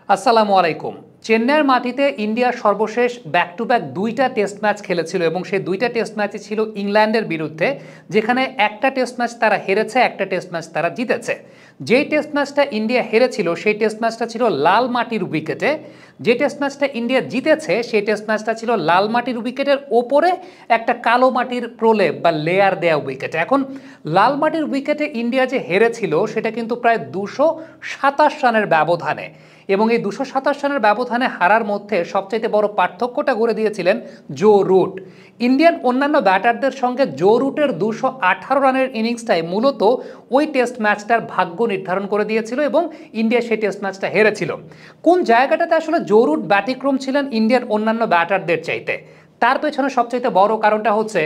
আসসালামু আলাইকুম। চেন্নাইয়ের মাটিতে ইন্ডিয়ার সর্বশেষ ব্যাক টু ব্যাক দুইটা টেস্ট ম্যাচ খেলেছিল এবং সেই দুইটা টেস্ট ম্যাচই ছিল ইংল্যান্ডের বিরুদ্ধে, যেখানে একটা টেস্ট ম্যাচ তারা হেরেছে, একটা টেস্ট ম্যাচ তারা জিতেছে। যেই টেস্ট ম্যাচটা ইন্ডিয়া হেরেছিল সেই টেস্ট ম্যাচটা ছিল লাল মাটির উইকেটে, যে টেস্ট ম্যাচটা ইন্ডিয়া জিতেছে সেই টেস্ট ম্যাচটা ছিল লাল মাটির উইকেটের ওপরে একটা কালো মাটির প্রলেপ বা লেয়ার দেয়া উইকেটে। এখন লাল মাটির উইকেটে ইন্ডিয়া যে হেরেছিল সেটা কিন্তু প্রায় 227 রানের ব্যবধানে, এবং এই 227 রানের ব্যবধানে হারার মধ্যে সবচাইতে বড় পার্থক্যটা গড়ে দিয়েছিলেন জো রুট। ইন্ডিয়ান অন্যান্য ব্যাটারদের সঙ্গে জো রুটের 218 রানের ইনিংসটাই মূলত ওই টেস্ট ম্যাচটার ভাগ্য নির্ধারণ করে দিয়েছিল এবং ইন্ডিয়া সেই টেস্ট ম্যাচটা হেরেছিল। কোন জায়গাটাতে আসলে জো রুট ব্যতিক্রম ছিলেন ইন্ডিয়ার অন্যান্য ব্যাটারদের চাইতে, তার পেছনে সবচাইতে বড় কারণটা হচ্ছে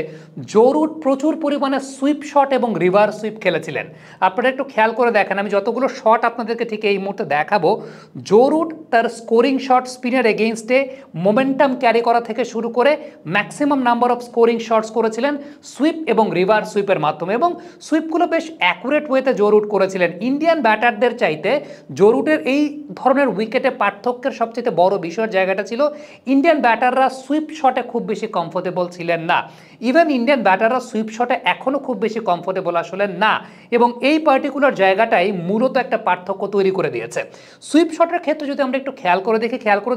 জো রুট প্রচুর পরিমাণে সুইপ শট এবং রিভার্স সুইপ খেলেছিলেন। আপনারা একটু খেয়াল করে দেখেন, আমি যতগুলো শট আপনাদেরকে ঠিক এই মুহূর্তে দেখাবো, জো রুট তার স্কোরিং শট স্পিনের এগেইনস্টে মোমেন্টাম ক্যারি করা থেকে শুরু করে maximum number of scoring shots করেছিলেন সুইপ এবং রিভার্স সুইপের মাধ্যমে, এবং সুইপগুলো বেশ অ্যাকুরেট ওয়েতে জো রুট করেছিলেন। ইন্ডিয়ান ব্যাটারদের চাইতে জো রুটের এই ধরনের উইকেটে পার্থক্যের সবচেয়ে বড় বিষয়ের জায়গাটা ছিল ইন্ডিয়ান ব্যাটাররা সুইপ শটে খুব বেশি কমফোর্টেবল ছিলেন না। ইভেন ইন্ডিয়ান ব্যাটাররা সুইপ শটে এখনও খুব বেশি কমফোর্টেবল আসলে না, এবং এই পার্টিকুলার জায়গাটাই মূলত একটা পার্থক্য তৈরি করে দিয়েছে। সুইপ শটের ক্ষেত্রে যদি আমরা একটু খেয়াল করে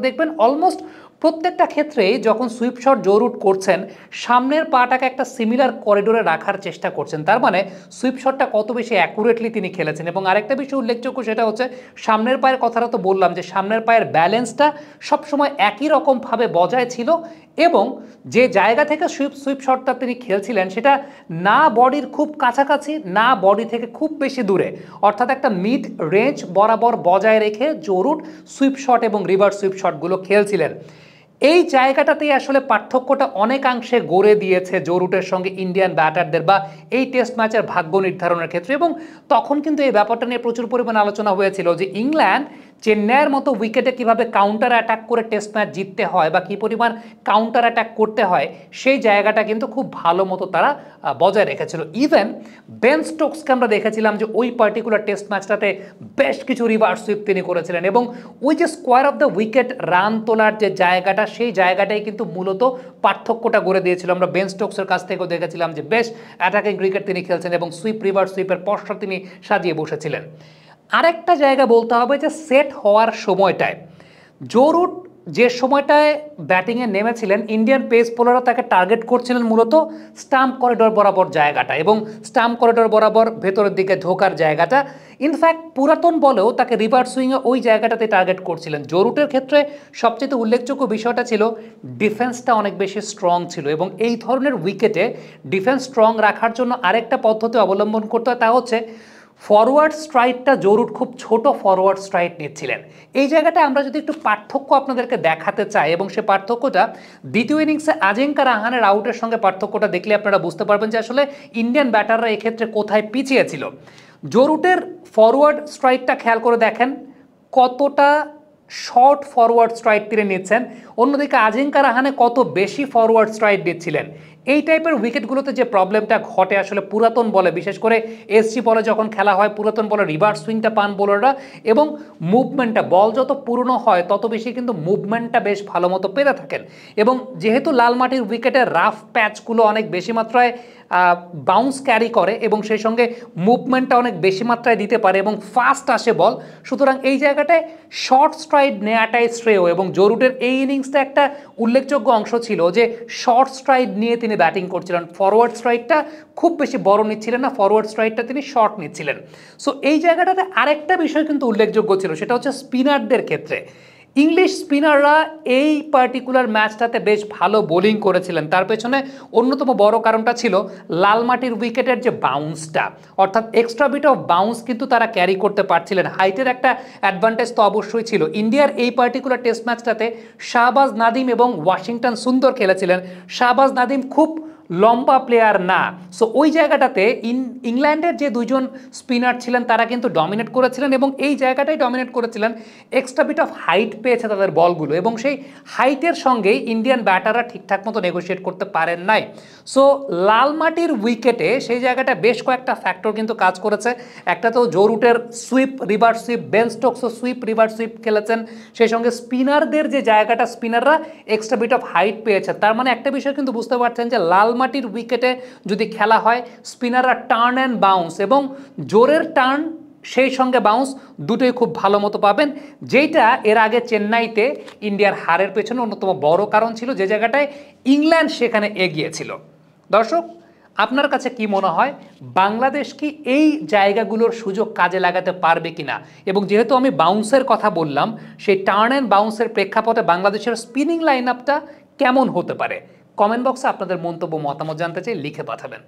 দেখবেন অলমোস্ট প্রত্যেকটা ক্ষেত্রেই যখন সুইপ শট জো রুট করছেন সামনের পাটাকে একটা সিমিলার করিডোরে রাখার চেষ্টা করছেন, তার মানে সুইপ শটটা কত বেশি অ্যাকুরেটলি তিনি খেলেছেন। এবং আরেকটা বিষয় উল্লেখযোগ্য সেটা হচ্ছে সামনের পায়ের কথাটা তো বললাম, যে সামনের পায়ের ব্যালেন্সটা সবসময় একই রকমভাবে বজায় ছিল, এবং যে জায়গা থেকে সুইপ শটটা তিনি খেলছিলেন সেটা না বডির খুব কাছাকাছি না বডি থেকে খুব বেশি দূরে, অর্থাৎ একটা মিড রেঞ্জ বরাবর বজায় রেখে জো রুট সুইপ শট এবং রিভার্স সুইপ শটগুলো খেলছিলেন। এই জায়গাটাতেই আসলে পার্থক্যটা অনেকাংশে গড়ে দিয়েছে জো রুটের সঙ্গে ইন্ডিয়ান ব্যাটারদের বা এই টেস্ট ম্যাচের ভাগ্য নির্ধারণের ক্ষেত্রে। এবং তখন কিন্তু এই ব্যাপারটা নিয়ে প্রচুর পরিমাণে আলোচনা হয়েছিল যে ইংল্যান্ড চেন্নাইয়ের মতো উইকেটে কিভাবে কাউন্টার অ্যাটাক করে টেস্ট ম্যাচ জিততে হয় বা কী পরিমাণ কাউন্টার অ্যাটাক করতে হয়, সেই জায়গাটা কিন্তু খুব ভালো মতো তারা বজায় রেখেছিল। ইভেন বেন স্টোকসকে আমরা দেখেছিলাম যে ওই পার্টিকুলার টেস্ট ম্যাচটাতে বেশ কিছু রিভার্স সুইপ তিনি করেছিলেন, এবং ওই যে square of the wicket run তোলার যে জায়গাটা সেই জায়গাটাই কিন্তু মূলত পার্থক্যটা গড়ে দিয়েছিল। আমরা বেন স্টোকসের কাছ থেকেও দেখেছিলাম যে বেশ অ্যাটাকিং ক্রিকেট তিনি খেলছেন এবং সুইপ রিভার্স সুইপের পশ্চাৎ তিনি সাজিয়ে বসেছিলেন। আরেকটা জায়গা বলতে হবে যে সেট হওয়ার সময়টায় জো রুট যে সময়টায় ব্যাটিংয়ে নেমেছিলেন ইন্ডিয়ান পেস বোলাররা তাকে টার্গেট করছিলেন মূলত স্টাম্প করিডোর বরাবর জায়গাটা, এবং স্টাম্প করিডোর বরাবর ভেতরের দিকে ঢোকার জায়গাটা। ইনফ্যাক্ট পুরাতন বলেও তাকে রিভার্স সুইংয়ে ওই জায়গাটাতে টার্গেট করছিলেন। জো রুটের ক্ষেত্রে সবচেয়ে উল্লেখযোগ্য বিষয়টা ছিল ডিফেন্সটা অনেক বেশি স্ট্রং ছিল, এবং এই ধরনের উইকেটে ডিফেন্স স্ট্রং রাখার জন্য আরেকটা পদ্ধতি অবলম্বন করতে হয়, তা হচ্ছে ফরওয়ার্ড স্ট্রাইকটা জো রুট খুব ছোট ফরওয়ার্ড স্ট্রাইক নিচ্ছিলেন। এই জায়গাটা আমরা যদি একটু পার্থক্য আপনাদেরকে দেখাতে চাই, এবং সে পার্থক্যটা দ্বিতীয় ইনিংসে আজিঙ্কা রাহানের আউটের সঙ্গে পার্থক্যটা দেখলে আপনারা বুঝতে পারবেন যে আসলে ইন্ডিয়ান ব্যাটাররা এক্ষেত্রে কোথায় পিছিয়ে ছিল। জো রুটের ফরওয়ার্ড স্ট্রাইকটা খেয়াল করে দেখেন কতটা শর্ট ফরওয়ার্ড স্ট্রাইক তিনি নিচ্ছেন, অন্যদিকে আজিঙ্কা রাহানে কত বেশি ফরওয়ার্ড স্ট্রাইক দিচ্ছিলেন। এই টাইপের উইকেটগুলোতে যে প্রবলেমটা ঘটে আসলে পুরাতন বলে, বিশেষ করে এসজি বলে যখন খেলা হয় পুরাতন বলে রিভার্স সুইংটা পান বোলাররা, এবং মুভমেন্টটা বল যত পুরনো হয় তত বেশি কিন্তু মুভমেন্টটা বেশ ভালো মতো পেতে থাকেন। এবং যেহেতু লাল মাটির উইকেটের রাফ প্যাচগুলো অনেক বেশি মাত্রায় বাউন্স ক্যারি করে এবং সেই সঙ্গে মুভমেন্টটা অনেক বেশি মাত্রায় দিতে পারে এবং ফাস্ট আসে বল, সুতরাং এই জায়গাটায় শর্ট স্ট্রাইক নেওয়াটাই শ্রেয়। এবং জো রুটের এই ইনিংসটা একটা উল্লেখযোগ্য অংশ ছিল যে শর্ট স্ট্রাইক নিয়ে তিনি ব্যাটিং করছিলেন, ফরওয়ার্ড স্ট্রাইকটা খুব বেশি বড় নিচ্ছিলেন না, ফরওয়ার্ড স্ট্রাইকটা তিনি শর্ট নিচ্ছিলেন। সো এই জায়গাটাতে আরেকটা বিষয় কিন্তু উল্লেখযোগ্য ছিল, সেটা হচ্ছে স্পিনারদের ক্ষেত্রে ইংলিশ স্পিনাররা এই পার্টিকুলার ম্যাচটাতে বেশ ভালো বোলিং করেছিলেন। তার পেছনে অন্যতম বড় কারণটা ছিল লাল মাটির উইকেটের যে বাউন্সটা, অর্থাৎ এক্সট্রা বিট অফ বাউন্স কিন্তু তারা ক্যারি করতে পারছিলেন। হাইটের একটা অ্যাডভান্টেজ তো অবশ্যই ছিল। ইন্ডিয়ার এই পার্টিকুলার টেস্ট ম্যাচটাতে শাহবাজ নাদিম এবং ওয়াশিংটন সুন্দর খেলেছিলেন। শাহবাজ নাদিম খুব লম্বা প্লেয়ার না। সো ওই জায়গাটাতে ইংল্যান্ডের যে দুইজন স্পিনার ছিলেন তারা কিন্তু ডমিনেট করেছিলেন এবং এই জায়গাটাই ডমিনেট করেছিলেন। এক্সট্রা বিট অফ হাইট পেয়েছে তাদের বলগুলো এবং সেই হাইটের সঙ্গেই ইন্ডিয়ান ব্যাটাররা ঠিকঠাক মতো নেগোশিয়েট করতে পারেন নাই। সো লাল মাটির উইকেটে সেই জায়গাটা বেশ কয়েকটা ফ্যাক্টর কিন্তু কাজ করেছে। একটা তো জো রুটের সুইপ, রিভার্স সুইপ, বেন স্টোকসও সুইপ রিভার্স সুইপ খেলেছেন, সেই সঙ্গে স্পিনারদের যে জায়গাটা স্পিনাররা এক্সট্রা বিট অফ হাইট পেয়েছে। তার মানে একটা বিষয় কিন্তু বুঝতে পারছেন যে লাল মাটির উইকেটে যদি খেলা হয় স্পিনাররা টার্ন অ্যান্ড বাউন্স এবং জোরের টার্ন সেই সঙ্গে বাউন্স দুটোই খুব ভালো মতো পাবেন, যেটা এর আগে চেন্নাইতে ইন্ডিয়ার হারের পেছনে অন্যতম বড় কারণ ছিল, যে জায়গাটায় ইংল্যান্ড সেখানে এগিয়েছিল। দর্শক, আপনার কাছে কি মনে হয় বাংলাদেশ কি এই জায়গাগুলোর সুযোগ কাজে লাগাতে পারবে কিনা? এবং যেহেতু আমি বাউন্সের কথা বললাম, সেই টার্ন অ্যান্ড বাউন্সের প্রেক্ষাপটে বাংলাদেশের স্পিনিং লাইন আপটা কেমন হতে পারে? কমেন্ট বক্সে আপনাদের মন্তব্য মতামত জানতে চাই, লিখে পাঠাবেন।